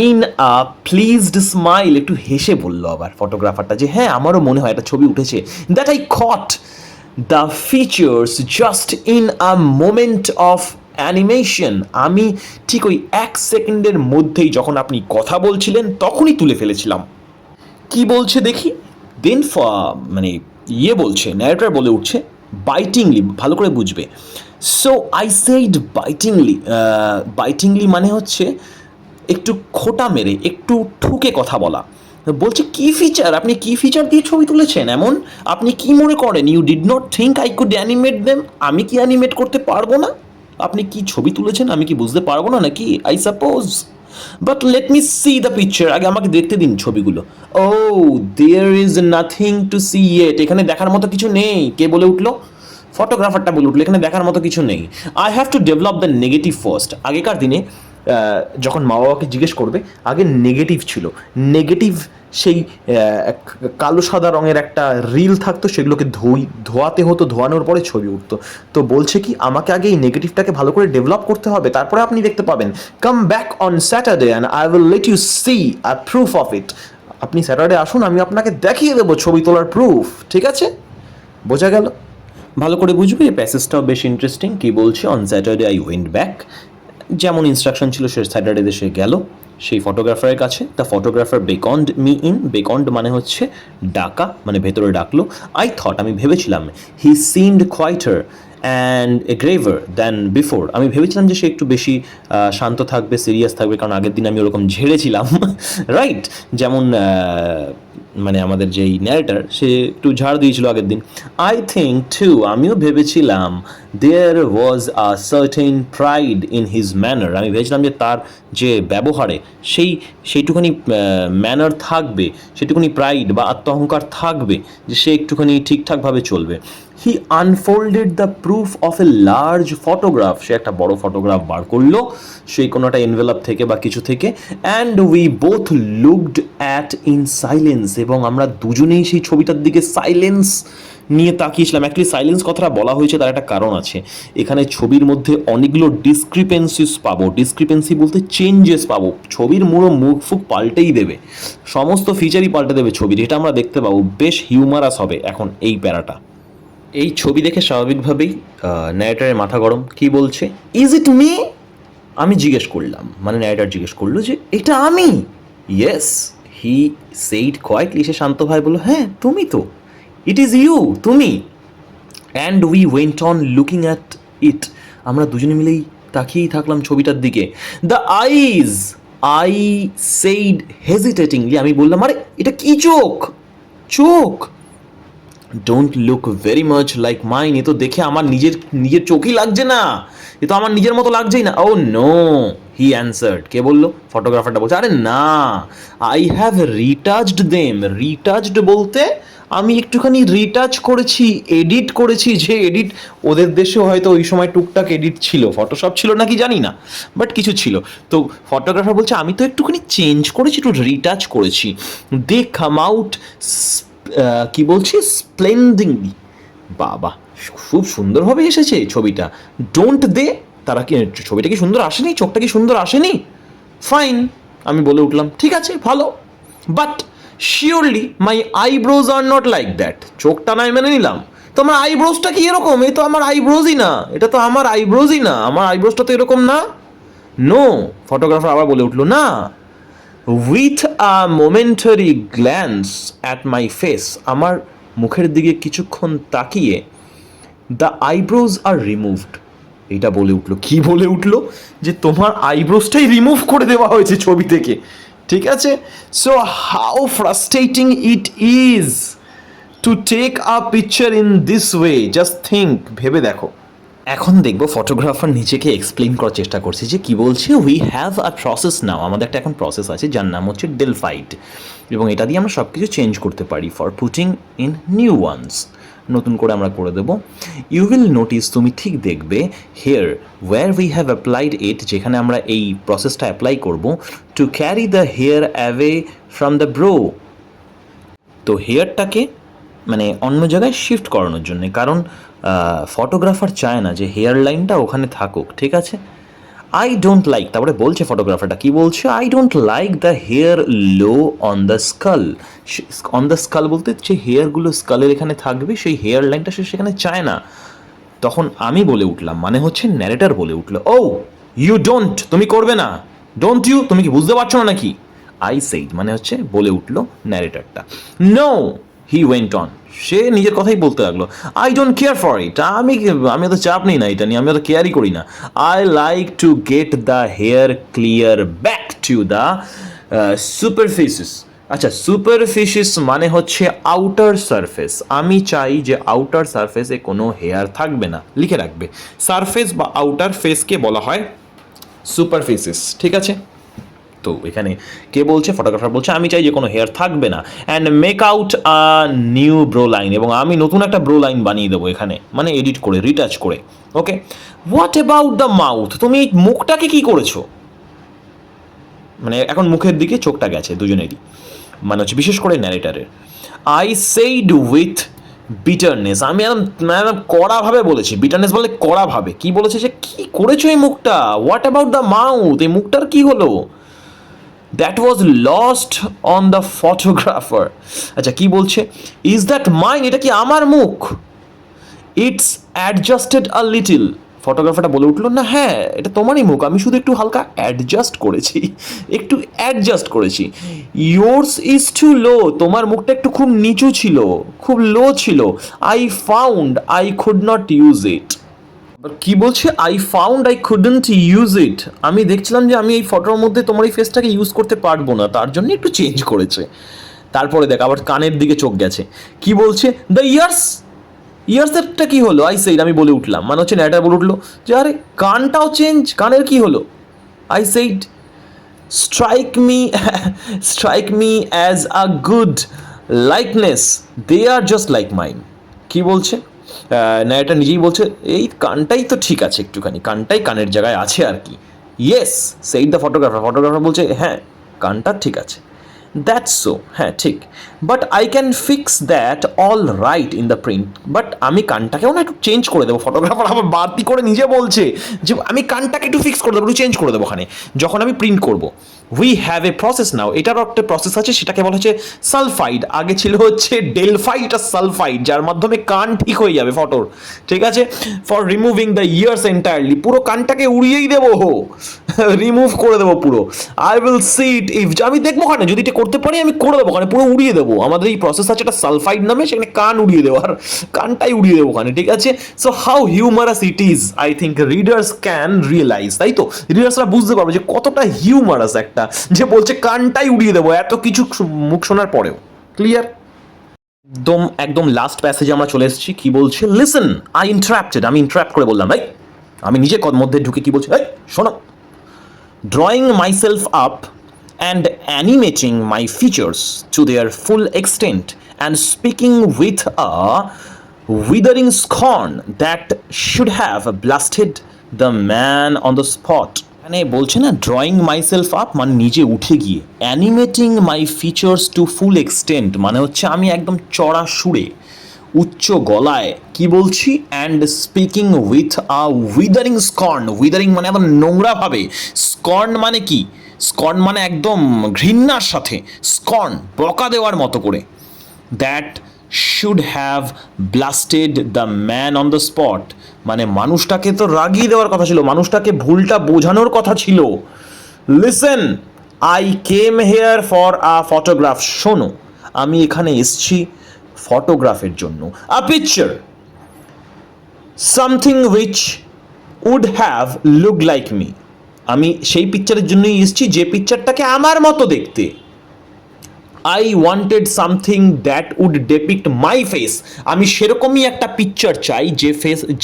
in a pleased smile, একটু হেসে বললো আবার ফটোগ্রাফারটা যে হ্যাঁ আমারও মনে হয় একটা ছবি উঠেছে, that I caught the features just in a moment of animation, আমি ঠিক ওই 1 সেকেন্ডের মধ্যেই যখন আপনি কথা বলছিলেন তখনই তুলে ফেলেছিলাম। কি বলছে দেখি, দেন মানে বলছে, ন্যারেটর বলে উঠছে, বাইটিংলি, ভালো করে বুঝবে। সো আই সেইড বাইটিংলি, বাইটিংলি মানে হচ্ছে একটু খোটা মেরে, একটু ঠুকে কথা বলা। বলছে কি ফিচার, আপনি কি ফিচার দিয়ে ছবি তুলেছেন এমন, আপনি কি মনে করেন, you did not think I could animate them, আমি কি অ্যানিমেট করতে পারবো না? আপনি কি ছবি তুলেছেন আমি কি বুঝতে পারবো না নাকি? I suppose, but let me see the picture, আগে আমাকে দেখতে দিন ছবিগুলো। Oh there is nothing to see yet, এখানে দেখার মতো কিছু নেই। কে বলে উঠলো? ফটোগ্রাফারটা বলে উঠলো এখানে দেখার মতো কিছু নেই। I have to develop the negative first. আগেকার দিনে যখন মা বাবাকে জিজ্ঞেস করবে, আগে নেগেটিভ ছিল, নেগেটিভ সেই কালো সাদা রঙের একটা রিল থাকতো, সেগুলোকে ধোয়াতে হতো, ধোয়ানোর পরে ছবি উঠতো। তো বলছে কি, আমাকে আগে এই নেগেটিভটাকে ভালো করে ডেভেলপ করতে হবে, তারপরে আপনি দেখতে পাবেন। Come back on Saturday and I will let you see a proof of it. আপনি স্যাটারডে আসুন, আমি আপনাকে দেখিয়ে দেবো ছবি তোলার প্রুফ, ঠিক আছে? বোঝা গেল? ভালো করে বুঝবে, এই প্যাসেজটাও বেশ ইন্টারেস্টিং। কি বলছে, on Saturday I went back, যেমন ইনস্ট্রাকশন ছিল সে স্যাটারডে সে গেল সেই ফটোগ্রাফারের কাছে। দ্য ফটোগ্রাফার বেকন্ড মি ইন, বেকন্ড মানে হচ্ছে ডাকা, মানে ভেতরে ডাকলো। আই থট, আমি ভেবেছিলাম, he seemed quieter and a graver than before, আমি ভেবেছিলাম যে সে একটু বেশি শান্ত থাকবে, সিরিয়াস থাকবে, কারণ আগের দিন আমি ওরকম ঝেড়েছিলাম, রাইট? যেমন মানে আমাদের যেই ন্যারেটার, সে একটু ঝাড় দিয়েছিল আগের দিন। আই থিঙ্ক টু, আমিও ভেবেছিলাম, there was a certain pride in his manner, আমি ভেবেছিলাম যে তার যে ব্যবহারে সেইটুখানি ম্যানার থাকবে, সেটুকুনি প্রাইড বা আত্মঅহংকার থাকবে, যে সে একটুখানি ঠিকঠাকভাবে চলবে। He unfolded the proof of a large photograph, সে একটা বড় ফটোগ্রাফ বার করলো সেই কোনো একটা এনভেলপ থেকে বা কিছু থেকে। And we both looked at in silence, এবং আমরা দুজনেই সেই ছবিটার দিকে সাইলেন্স নিয়ে তাকিয়েছিলাম। অ্যাকচুয়ালি সাইলেন্স কথাটা বলা হয়েছে, তার একটা কারণ আছে। এখানে ছবির মধ্যে অনেকগুলো ডিসক্রিপেন্সিস পাবো, ডিসক্রিপেন্সি বলতে চেঞ্জেস পাবো, ছবির মুড়ো মুখ ফুক পাল্টেই দেবে, সমস্ত ফিচারই পাল্টে দেবে ছবির, এটা আমরা দেখতে পাবো। বেশ হিউমারাস হবে এখন এই প্যারাটা। এই ছবি দেখে স্বাভাবিকভাবেই ন্যারেটারের মাথা গরম। কি বলছে, ইজ ইট মি, আমি জিজ্ঞেস করলাম, মানে ন্যারেটার জিজ্ঞেস করলো যে এটা আমি? ইয়েস হি সেইড কোয়াইটলি, সে শান্ত ভাই বললো হ্যাঁ তুমি তো। ইট ইজ ইউ, তুমি। And we went on looking at it, আমরা দুজনে মিলেই তাকিয়েই থাকলাম ছবিটার দিকে। The eyes, I said hesitatingly, আমি বললাম আরে এটা কি চোখ, চোখ। Don't look very much like mine, এ তো দেখে আমার নিজের চোখই লাগছে না, এ তো আমার নিজের মতো লাগছেই না। ও নো, হি অ্যান্সার্ড, কে বললো? ফটোগ্রাফারটা বলছে আরে না, আই হ্যাভ রিটাচড দেম। রিটাচড বলতে আমি একটুখানি রিটাচ করেছি, এডিট করেছি, যে এডিট ওদের দেশে হয়তো ওই সময় টুকটাক এডিট ছিল, ফটোশপ ছিল নাকি জানি না, বাট কিছু ছিল। তো ফটোগ্রাফার বলছে আমি তো একটুখানি চেঞ্জ করেছি, একটু রিটাচ করেছি। দে কাম আউট, কি বলছি, স্প্লেন্ডিংলি, বাবা খুব সুন্দরভাবে এসেছে ছবিটা। ডোন্ট দে, তারা কি ছবিটা কি সুন্দর আসেনি, চোখটা কি সুন্দর আসেনি? ফাইন, আমি বলে উঠলাম ঠিক আছে ভালো, but surely my eyebrows are not like that. চোখটা নয় মেনে নিলাম, তো আমার আইব্রোজটা কি এরকম? এই তো আমার আইব্রোজই না, এটা তো আমার আইব্রোজই না, আমার আইব্রোজটা তো এরকম না। নো, ফটোগ্রাফার আবার বলে উঠলো না। With a momentary glance at my face, আমার মুখের দিকে কিছুক্ষণ তাকিয়ে, দ্য আইব্রোজ আর রিমুভড, এটা বলে উঠলো। কি বলে উঠলো? যে তোমার আইব্রোজটাই রিমুভ করে দেওয়া হয়েছে ছবি থেকে, ঠিক আছে? So how frustrating it is to take a picture in this way, just think, ভেবে দেখো। এখন দেখবো ফটোগ্রাফার নিজেকে এক্সপ্লেন করার চেষ্টা করছে যে কি বলছে। উই হ্যাভ আ প্রসেস নাও, আমাদের একটা এখন প্রসেস আছে যার নাম হচ্ছে ডেলফাইট, এবং এটা দিয়ে আমরা সব কিছু চেঞ্জ করতে পারি for putting in new ones, নতুন করে আমরা করে দেবো। ইউ উইল নোটিস, তুমি ঠিক দেখবে, here where we have applied it, যেখানে আমরা এই প্রসেসটা অ্যাপ্লাই করব, to carry the hair away from the brow, তো হেয়ারটাকে মানে অন্য জায়গায় শিফট করানোর জন্যে, কারণ ফটোগ্রাফার চায় না যে হেয়ার লাইনটা ওখানে থাকুক, ঠিক আছে? আই ডোন্ট লাইক, তারপরে বলছে ফটোগ্রাফারটা, কি বলছে, I don't like the hair low on the skull. On the skull বলতে যে হেয়ারগুলো স্কালের এখানে থাকবে, সেই হেয়ার লাইনটা সে সেখানে চায় না। তখন আমি বলে উঠলাম, মানে হচ্ছে ন্যারেটার বলে উঠলো, ও ইউ ডোন্ট, তুমি করবে না, ডোন্ট ইউ, তুমি কি বুঝতে পারছো না নাকি? আই সেইড, মানে হচ্ছে বলে উঠলো ন্যারেটারটা। নো, হি ওয়েন্ট অন, সে নিজের কথাই বলতে লাগলো, I don't care for it, আমি অত চাপ নিই না এটা নিয়ে, আমি অত কেয়ারই করি না। I like to get the hair clear back to the superficies. আচ্ছা, সুপারফিসিস মানে হচ্ছে আউটার সারফেস, আমি চাই যে আউটার সারফেসে কোনো হেয়ার থাকবে না, লিখে রাখবে, সারফেস বা আউটার ফেসকে বলা হয় সুপারফিসিস, ঠিক আছে? তো এখানে কে বলছে? ফটোগ্রাফার বলছে আমি চাই যে কোনো হেয়ার থাকবে না, and make out a new bro line, এবং আমি নতুন একটা ব্রো লাইন বানিয়ে দেবো এখানে, মানে এডিট করে, রিটাচ করে। ওকে, হোয়াট অ্যাবাউট দ্য মাউথ, তুমি মুখটাকে কি করেছো? মানে এখন মুখের দিকে চোখটা গেছে দুজনেরই, মানে হচ্ছে বিশেষ করে ন্যারেটারের। আই সেইড উইথ বিটারনেস, আমি একদম কড়াভাবে বলেছি, বিটারনেস বলে কড়াভাবে, কি বলেছে যে কি করেছো এই মুখটা? হোয়াট অ্যাবাউট দ্য মাউথ, এই মুখটার কি হলো? That was lost on the photographer. আচ্ছা, কি বলছে? ইজ দ্যাট মাইন, এটা কি আমার মুখ? ইটস অ্যাডজাস্টেড আ লিটিল, ফটোগ্রাফারটা বলে উঠলো, না হ্যাঁ এটা তোমারই মুখ, আমি শুধু একটু হালকা অ্যাডজাস্ট করেছি, একটু অ্যাডজাস্ট করেছি। ইয়োর্স ইজ টু লো, তোমার মুখটা একটু খুব নিচু ছিল, খুব লো ছিল। I found I could not use it, কি বলছে? I found I couldn't use it, আমি দেখছিলাম যে আমি এই ফটোর মধ্যে তোমার এই ফেসটাকে ইউজ করতে পারবো না, তার জন্য একটু চেঞ্জ করেছে। তারপরে দেখ আবার কানের দিকে চোখ গেছে, কি বলছে? দ্য ইয়ার্স, ইয়ার্সেরটা কি হলো? আই সেইড, আমি বলে উঠলাম, মানে হচ্ছে ন্যারেটার বলে উঠলো যে আরে কানটাও চেঞ্জ, কানের কি হলো? I said strike me, strike me as a good likeness, they are just like mine. কি বলছে? ন্যারেটার নিজেই বলছে এই কানটাই তো ঠিক আছে, একটুখানি কানটাই কানের জায়গায় আছে আর কি। Yes said the photographer, photographer বলছে হ্যাঁ কানটা ঠিক আছে। দ্যাটস সো, হ্যাঁ ঠিক, but I can fix that all right in the print, but আমি কানটাকেও না একটু চেঞ্জ করে দেবো। ফটোগ্রাফার আবার বাড়তি করে নিজে বলছে যে আমি কানটাকে একটু ফিক্স করে দেবো, একটু চেঞ্জ করে দেবো ওখানে যখন আমি প্রিন্ট করবো। উই হ্যাভ এ প্রসেস নাও, এটারও একটা প্রসেস আছে, সেটাকে বলা হচ্ছে সালফাইড, আগে ছিল হচ্ছে ডেলফাইড আর সালফাইড, যার মাধ্যমে কান ঠিক হয়ে যাবে ফটোর, ঠিক আছে? For removing the years entirely, পুরো কানটাকে উড়িয়েই দেবো, রিমুভ করে দেবো পুরো। I will see it if, আমি দেখবো ওখানে যদি এটা করতে পারি আমি করে দেবো, ওখানে পুরো উড়িয়ে দেবো। আমাদের এই প্রসেস আছে একটা সালফাইড নামে, সেখানে কান উড়িয়ে দেবো, আর কানটাই উড়িয়ে দেবো ওখানে, ঠিক আছে? So how humorous it is, I think readers can realise, তাই তো? রিডার্সরা বুঝতে পারবে যে কতটা হিউমারাস একটা, যে বলছে কানটাই উড়িয়ে দেবো এত কিছু মুখ শোনার পরেও। ক্লিয়ার? একদম একদম লাস্ট প্যাসেজে আমরা চলে এসেছি। কি বলছে? লিসেন, আমি ইন্টারাপ্ট করে বললাম, ভাই আমি নিজের মধ্যে ঢুকে কি বলছি, এই শোনো। Drawing myself up and animating my features to their full extent and speaking with a withering scorn that should have blasted the man on the spot. মানে বলছে না, ড্রয়িং মাইসেলফ আপ মানে নিজে উঠে গিয়ে, অ্যানিমেটিং মাই ফিচার্স টু ফুল extent মানে হচ্ছে আমি একদম চড়া সুরে উচ্চ গলায় কি বলছি, and speaking with a withering scorn, withering মানে একদম নোংরা ভাবে, স্কর্ন মানে কি, স্কর্ন মানে একদম ঘৃণার সাথে, স্কর্ন বকা দেওয়ার মতো করে, that should have ব্লাস্টেড the man on the spot মানে মানুষটাকে তো রাগিয়ে দেওয়ার কথা ছিল, মানুষটাকে ভুলটা বোঝানোর কথা ছিল। Listen, I came here for a photograph, শোনো আমি এখানে এসছি ফটোগ্রাফের জন্য, a picture, something which would have look like me, আমি সেই পিকচারের জন্যই এসছি যে পিকচারটাকে আমার মতো দেখতে। I wanted something that would depict my face, আমি সেরকমই একটা পিকচার চাই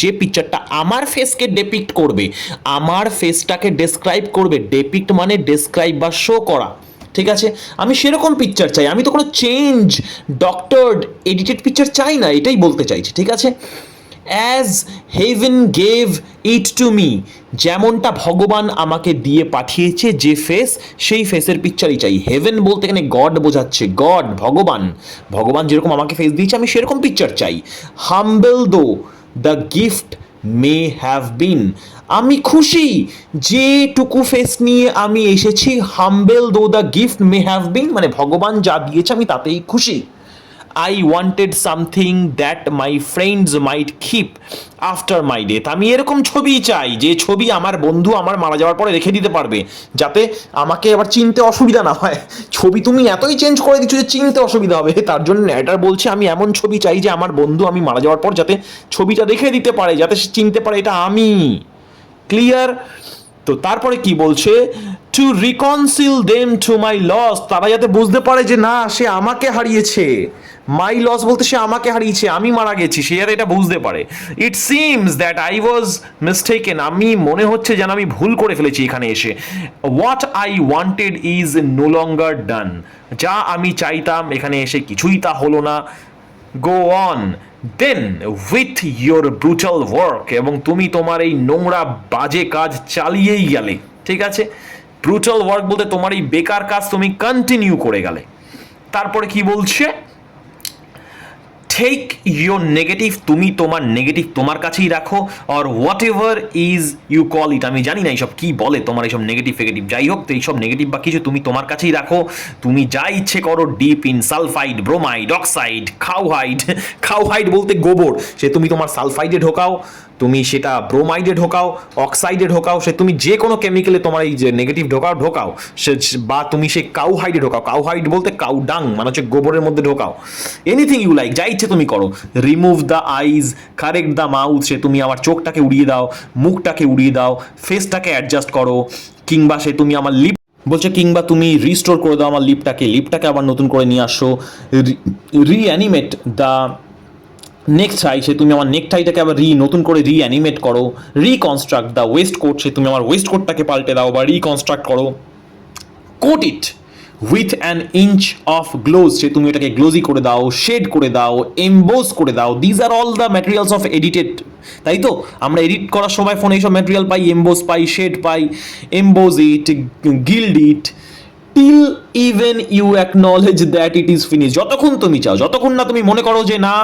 যে পিকচারটা আমার ফেসকে ডেপিক্ট করবে, আমার ফেসটাকে ডেসক্রাইব করবে। ডেপিক্ট মানে ডেসক্রাইব বা শো করা, ঠিক আছে? আমি সেরকম পিকচার চাই, আমি তো কোনো চেঞ্জ ডক্টরড এডিটেড পিকচার চাই না, এটাই বলতে চাইছি, ঠিক আছে? As heaven gave it to me, যেমনটা ভগবান আমাকে দিয়ে পাঠিয়েছে যে ফেস, সেই ফেসের পিকচারই চাই। হেভেন বলতে এখানে গড বোঝাচ্ছে, গড ভগবান, ভগবান যেরকম আমাকে ফেস দিয়েছে আমি সেরকম পিকচার চাই। Humble though the gift may have been, আমি খুশি যেটুকু ফেস নিয়ে আমি এসেছি। Humble though the gift may have been মানে ভগবান যা দিয়েছে আমি তাতেই খুশি। I wanted something that my friends might keep after my death, আমি এরকম ছবি চাই যে ছবি আমার বন্ধু আমার মারা যাওয়ার পরে রেখে দিতে পারবে, যাতে আমাকে আবার চিনতে অসুবিধা না হয়। ছবি তুমি এতই চেঞ্জ করে দিচ্ছ যে চিনতে অসুবিধা হবে, তার জন্য এটার বলছে আমি এমন ছবি চাই যে আমার বন্ধু আমি মারা যাওয়ার পর যাতে ছবিটা রেখে দিতে পারে, যাতে সে চিনতে পারে এটা আমি। ক্লিয়ার? তো তারপরে কি বলছে? To reconcile them to my loss, তারা যাতে বুঝতে পারে যে না সে আমাকে হারিয়েছে, মাই লস বলতে সে আমাকে হারিয়েছে, আমি মারা গেছি, সে যাতে এটা বুঝতে পারে। It seems that I was mistaken, আমি মনে হচ্ছে যেন আমি ভুল করে ফেলেছি এখানে এসে। What I wanted is no longer done, যা আমি চাইতাম এখানে এসে কিছুই তা হলো না। Go on then with your brutal work, এবং তুমি তোমার এই নোংরা বাজে কাজ চালিয়েই গেলে, ঠিক আছে? ব্রুটাল ওয়ার্ক বলতে তোমার এই বেকার কাজ তুমি কন্টিনিউ করে গেলে। তারপরে কি বলছে? টেক ইয়োর নেগেটিভ, তুমি তোমার নেগেটিভ তোমার কাছেই রাখো, or whatever is you call it, আমি জানি না এইসব কি বলে তোমার এইসব নেগেটিভ ফেগেটিভ, যাই হোক তো এইসব নেগেটিভ বা কিছু তুমি তোমার কাছেই রাখো, তুমি যা ইচ্ছে করো, dip in sulphide, bromide, oxide, cowhide, cowhide বলতে গোবর, সে তুমি তোমার সালফাইডে ঢোকাও, তুমি সেটা ব্রোমাইডে ঢোকাও, অক্সাইডে ঢোকাও, সে তুমি যে কোনো কেমিক্যালে তোমার এই যে নেগেটিভ ঢোকাও সে, বা তুমি সেই কাউহাইডে ঢোকাও, কাউহাইড বলতে কাউ ডাং মানে হচ্ছে গোবরের মধ্যে ঢোকাও, এনিথিং ইউ লাইক, যা ইচ্ছে তুমি করো। Remove the eyes, correct the mouth, সে তুমি আমার চোখটাকে উড়িয়ে দাও, মুখটাকে উড়িয়ে দাও, ফেসটাকে অ্যাডজাস্ট করো, কিংবা সে তুমি আমার লিপ বলছে, কিংবা তুমি রিস্টোর করে দাও আমার লিপটাকে আবার নতুন করে নিয়ে আসো। রিঅ্যানিমেট দ্য নেকটাই, সে তুমি আমার নেকটাইটাকে আবার নতুন করে রিঅ্যানিমেট করো। রিকনস্ট্রাক্ট দ্য ওয়েস্ট কোট, সে তুমি আমার ওয়েস্ট কোটটাকে পাল্টে দাও বা রিকনস্ট্রাক্ট করো। Coat it with an inch of gloss, সে তুমি এটাকে গ্লোজি করে দাও, শেড করে দাও, এমবোজ করে দাও। These are all the materials of edited, তাই তো আমরা এডিট করার সময় ফোনে এইসব ম্যাটেরিয়াল পাই, এমবোজ পাই, শেড পাই, emboss it, gild it, till even you acknowledge that it is finish, যতক্ষণ তুমি চাও, যতক্ষণ না তুমি মনে করো যে না,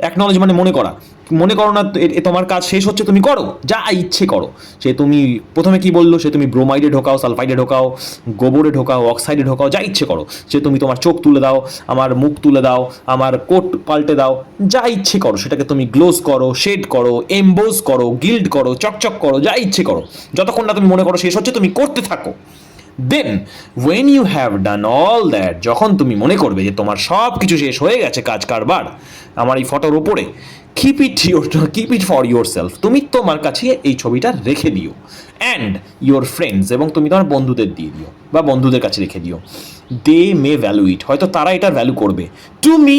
অ্যাকনলেজ মানে মনে করো না তোমার কাজ শেষ হচ্ছে, তুমি করো যা ইচ্ছে করো। সে তুমি প্রথমে কি বললো, সে তুমি ব্রোমাইডে ঢোকাও, সালফাইডে ঢোকাও, গোবরে ঢোকাও, অক্সাইডে ঢোকাও, যা ইচ্ছে করো। সে তুমি তোমার চোখ তুলে দাও, আমার মুখ তুলে দাও, আমার কোট পাল্টে দাও, যা ইচ্ছে করো, সেটাকে তুমি গ্লোজ করো, শেড করো, এমবোজ করো, গিল্ড করো, চকচক করো, যা ইচ্ছে করো, যতক্ষণ না তুমি মনে করো শেষ হচ্ছে তুমি করতে থাকো। Then when you have done all that, যখন তুমি মনে করবে যে তোমার সব কিছু শেষ হয়ে গেছে কাজ কারবার আমার এই ফটোর ওপরে, keep it for your self, তুমি তোমার কাছে এই ছবিটা রেখে দিও, অ্যান্ড ইউর ফ্রেন্ডস, এবং তুমি তোমার বন্ধুদের দিয়ে দিও বা বন্ধুদের কাছে রেখে দিও। দে মে ভ্যালু ইট, হয়তো তারা এটার ভ্যালু করবে। টু মি,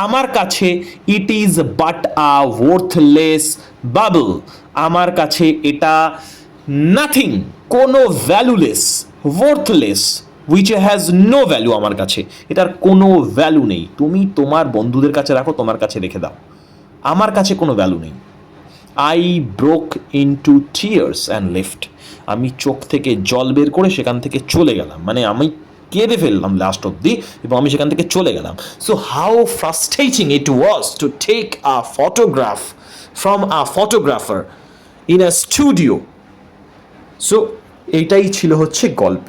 আমার কাছে, it is but a worthless bubble, আমার কাছে এটা নাথিং, কোনো valueless, worthless, which has no value, আমার কাছে এটার কোনো ভ্যালু নেই। তুমি তোমার বন্ধুদের কাছে রাখো, তোমার কাছে রেখে দাও, আমার কাছে কোনো ভ্যালু নেই। I broke into tears and left, আমি চোখ থেকে জল বের করে সেখান থেকে চলে গেলাম, মানে আমি কেঁদে ফেললাম লাস্ট অব্দি এবং আমি সেখান থেকে চলে গেলাম। So how frustrating it was to take a photograph from a photographer in a studio. So এইটাই ছিল হচ্ছে গল্প।